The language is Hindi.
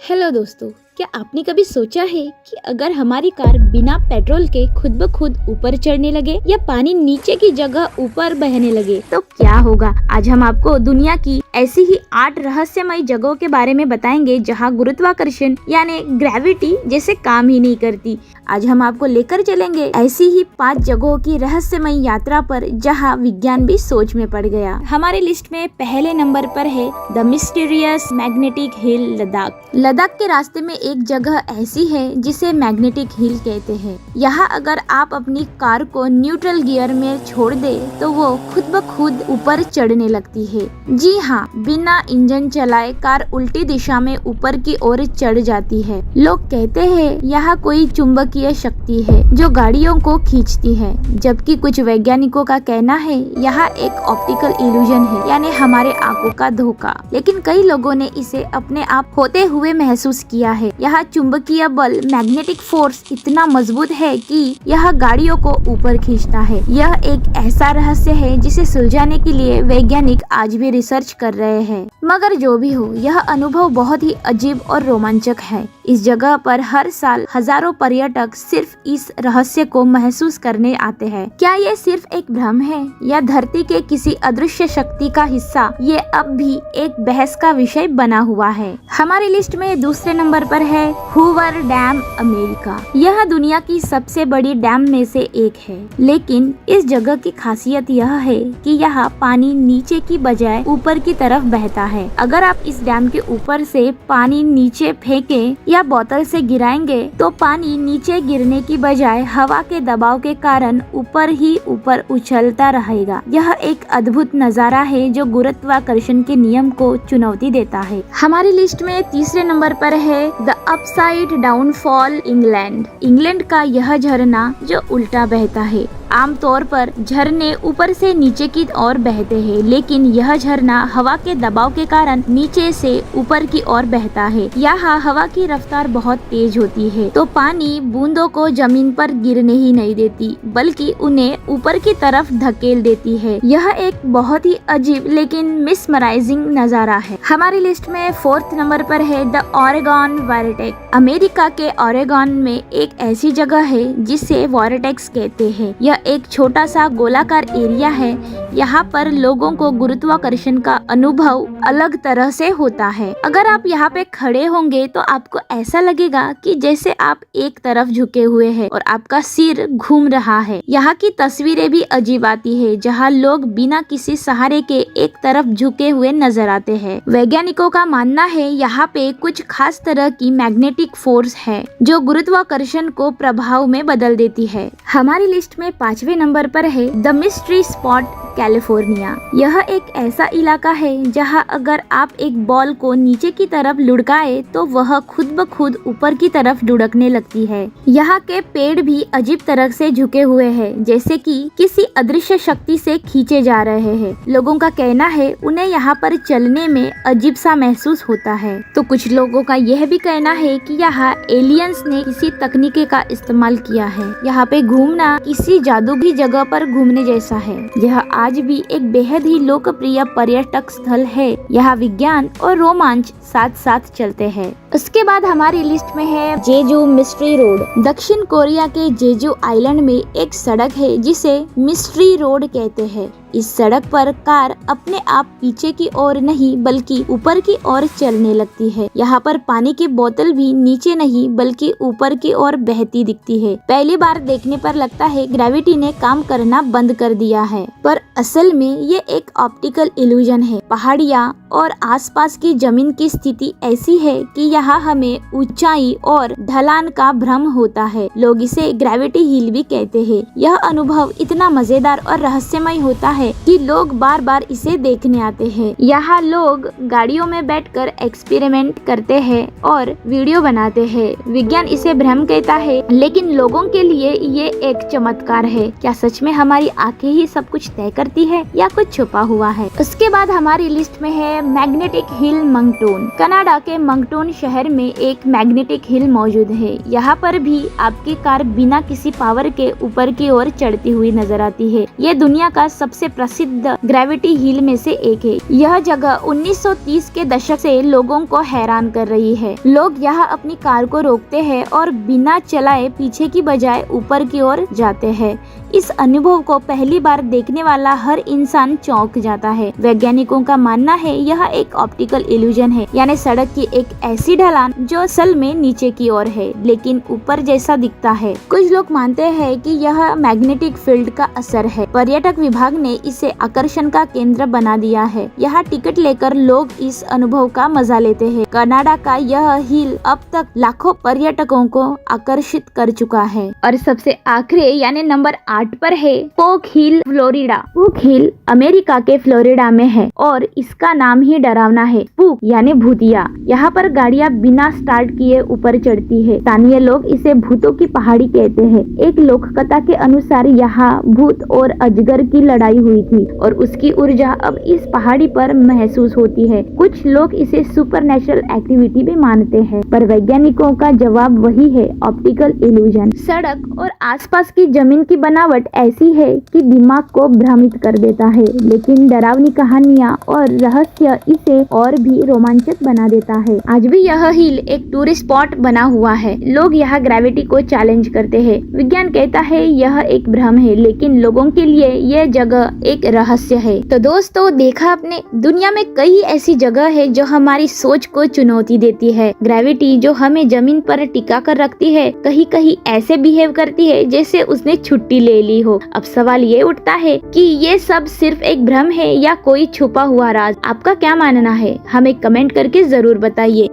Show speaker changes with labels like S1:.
S1: हेलो दोस्तों, क्या आपने कभी सोचा है कि अगर हमारी कार बिना पेट्रोल के खुद ब खुद ऊपर चढ़ने लगे या पानी नीचे की जगह ऊपर बहने लगे तो क्या होगा। आज हम आपको दुनिया की ऐसी ही 8 रहस्यमय जगहों के बारे में बताएंगे जहां गुरुत्वाकर्षण यानी ग्रेविटी जैसे काम ही नहीं करती। आज हम आपको लेकर चलेंगे ऐसी ही 5 जगहों की रहस्यमय यात्रा पर जहां विज्ञान भी सोच में पड़ गया। हमारे लिस्ट में पहले नंबर पर है the mysterious magnetic hill Ladakh. Ladakh के रास्ते में एक जगह ऐसी है जिसे मैग्नेटिक हिल कहते हैं। यहाँ अगर आप अपनी कार को न्यूट्रल गियर में छोड़ दे तो वो खुद ब खुद ऊपर चढ़ने लगती है। जी हाँ, बिना इंजन चलाए कार उल्टी दिशा में ऊपर की ओर चढ़ जाती है। लोग कहते हैं यहाँ कोई चुंबकीय शक्ति है जो गाड़ियों को खींचती है, जबकि कुछ वैज्ञानिकों का कहना है यहाँ एक ऑप्टिकल इल्यूजन है, यानी हमारे आंखों का धोखा। लेकिन कई लोगों ने इसे अपने आप होते हुए महसूस किया है। यहाँ चुंबकीय बल मैग्नेटिक फोर्स इतना मजबूत है कि यह गाड़ियों को ऊपर खींचता है। यह एक ऐसा रहस्य है जिसे सुलझाने के लिए वैज्ञानिक आज भी रिसर्च कर रहे हैं। मगर जो भी हो, यह अनुभव बहुत ही अजीब और रोमांचक है। इस जगह पर हर साल हजारों पर्यटक सिर्फ इस रहस्य को महसूस करने आते हैं। क्या ये सिर्फ एक भ्रम है या धरती के किसी अदृश्य शक्ति का हिस्सा? ये अब भी एक बहस का विषय बना हुआ है। हमारी लिस्ट में दूसरे नंबर पर है हूवर डैम, अमेरिका। यह दुनिया की सबसे बड़ी डैम में से एक है, लेकिन इस जगह की खासियत यह है कि यहाँ पानी नीचे की बजाय ऊपर की तरफ बहता है। अगर आप इस डैम के ऊपर से पानी नीचे फेंके या बोतल से गिराएंगे तो पानी नीचे गिरने की बजाय हवा के दबाव के कारण ऊपर ही ऊपर उछलता रहेगा। यह एक अद्भुत नजारा है जो गुरुत्वाकर्षण के नियम को चुनौती देता है। हमारी लिस्ट में तीसरे नंबर पर है the upside down fall, England. England का यह झरना जो उल्टा बहता है। आमतौर पर झरने ऊपर से नीचे की ओर बहते हैं, लेकिन यह झरना हवा के दबाव के कारण नीचे से ऊपर की ओर बहता है। यहाँ हवा की रफ्तार बहुत तेज होती है, तो पानी बूंदों को जमीन पर गिरने ही नहीं देती, बल्कि उन्हें ऊपर की तरफ धकेल देती है। यह एक बहुत ही अजीब लेकिन मिसमराइजिंग नजारा है। हमारी लिस्ट में फोर्थ नंबर पर है द ओरेगॉन वॉर्टेक्स। अमेरिका के ओरेगॉन में एक ऐसी जगह है जिसे वॉर्टेक्स कहते हैं। यह एक छोटा सा गोलाकार एरिया है। यहाँ पर लोगों को गुरुत्वाकर्षण का अनुभव अलग तरह से होता है। अगर आप यहाँ पे खड़े होंगे तो आपको ऐसा लगेगा कि जैसे आप एक तरफ झुके हुए हैं और आपका सिर घूम रहा है। यहाँ की तस्वीरें भी अजीब आती है, जहाँ लोग बिना किसी सहारे के एक तरफ झुके हुए नजर आते हैं। वैज्ञानिकों का मानना है यहाँ पे कुछ खास तरह की मैग्नेटिक फोर्स है जो गुरुत्वाकर्षण को प्रभाव में बदल देती है। हमारी लिस्ट में 5वें नंबर पर है द मिस्ट्री स्पॉट, कैलिफोर्निया। यह एक ऐसा इलाका है जहां अगर आप एक बॉल को नीचे की तरफ लुढ़काए तो वह खुद ब खुद ऊपर की तरफ लुढ़कने लगती है। यहाँ के पेड़ भी अजीब तरह से झुके हुए हैं, जैसे कि किसी अदृश्य शक्ति से खींचे जा रहे हैं। लोगों का कहना है उन्हें यहाँ पर चलने में अजीब सा महसूस होता है। तो कुछ लोगों का यह भी कहना है कि यहाँ एलियंस ने किसी तकनीक का इस्तेमाल किया है। यहाँ पे घूमना किसी जादुई जगह पर घूमने जैसा है। यह आज भी एक बेहद ही लोकप्रिय पर्यटक स्थल है। यहाँ विज्ञान और रोमांच साथ साथ चलते हैं। उसके बाद हमारी लिस्ट में है जेजू मिस्ट्री रोड। दक्षिण कोरिया के जेजू आइलैंड में एक सड़क है जिसे मिस्ट्री रोड कहते हैं। इस सड़क पर कार अपने आप पीछे की ओर नहीं बल्कि ऊपर की ओर चलने लगती है। यहाँ पर पानी की बोतल भी नीचे नहीं बल्कि ऊपर की ओर बहती दिखती है। पहली बार देखने पर लगता है ग्रेविटी ने काम करना बंद कर दिया है, पर असल में ये एक ऑप्टिकल इल्यूजन है। पहाड़ियाँ और आसपास की जमीन की स्थिति ऐसी है कि यहाँ हमें ऊंचाई और ढलान का भ्रम होता है। लोग इसे ग्रेविटी हिल भी कहते हैं। यह अनुभव इतना मजेदार और रहस्यमय होता है कि लोग बार बार इसे देखने आते हैं। यहाँ लोग गाड़ियों में बैठकर एक्सपेरिमेंट करते हैं और वीडियो बनाते हैं। विज्ञान इसे भ्रम कहता है, लेकिन लोगों के लिए ये एक चमत्कार है। क्या सच में हमारी आंखें ही सब कुछ तय करती है या कुछ छुपा हुआ है? उसके बाद हमारी लिस्ट में है मैग्नेटिक हिल, मंगटून। कनाडा के मंगटून शहर में एक मैग्नेटिक हिल मौजूद है। यहाँ पर भी आपकी कार बिना किसी पावर के ऊपर की ओर चढ़ती हुई नजर आती है। ये दुनिया का सबसे सबसे प्रसिद्ध ग्रेविटी हिल में से एक है। यह जगह 1930 के दशक से लोगों को हैरान कर रही है। लोग यहाँ अपनी कार को रोकते हैं और बिना चलाए पीछे की बजाय ऊपर की ओर जाते हैं। इस अनुभव को पहली बार देखने वाला हर इंसान चौंक जाता है। वैज्ञानिकों का मानना है यह एक ऑप्टिकल इल्यूजन है, यानी सड़क की एक ऐसी ढलान जो असल में नीचे की ओर है लेकिन ऊपर जैसा दिखता है। कुछ लोग मानते हैं कि यह मैग्नेटिक फील्ड का असर है। पर्यटक विभाग ने इसे आकर्षण का केंद्र बना दिया है। यहाँ टिकट लेकर लोग इस अनुभव का मजा लेते हैं। कनाडा का यह हिल अब तक लाखों पर्यटकों को आकर्षित कर चुका है। और सबसे आखिरी यानी नंबर 8 पर है स्पूक हिल, फ्लोरिडा। स्पूक हिल अमेरिका के फ्लोरिडा में है और इसका नाम ही डरावना है। स्पूक यानी भूतिया। यहाँ पर गाड़ियाँ बिना स्टार्ट किए ऊपर चढ़ती है। स्थानीय लोग इसे भूतों की पहाड़ी कहते हैं। एक लोक कथा के अनुसार यहाँ भूत और अजगर की लड़ाई हुई थी और उसकी ऊर्जा अब इस पहाड़ी पर महसूस होती है। कुछ लोग इसे सुपरनेचुरल एक्टिविटी भी मानते हैं, पर वैज्ञानिकों का जवाब वही है, ऑप्टिकल इल्यूजन। सड़क और आसपास की जमीन की बनावट ऐसी है कि दिमाग को भ्रमित कर देता है, लेकिन डरावनी कहानियाँ और रहस्य इसे और भी रोमांचक बना देता है। आज भी यह हिल एक टूरिस्ट स्पॉट बना हुआ है। लोग यहाँ ग्रेविटी को चैलेंज करते हैं। विज्ञान कहता है यह एक भ्रम है, लेकिन लोगों के लिए यह जगह एक रहस्य है। तो दोस्तों, देखा आपने, दुनिया में कई ऐसी जगह है जो हमारी सोच को चुनौती देती है। ग्रेविटी जो हमें जमीन पर टिका कर रखती है, कहीं कहीं ऐसे बिहेव करती है जैसे उसने छुट्टी ले ली हो। अब सवाल ये उठता है कि ये सब सिर्फ एक भ्रम है या कोई छुपा हुआ राज। आपका क्या मानना है? हमें कमेंट करके जरूर बताइए।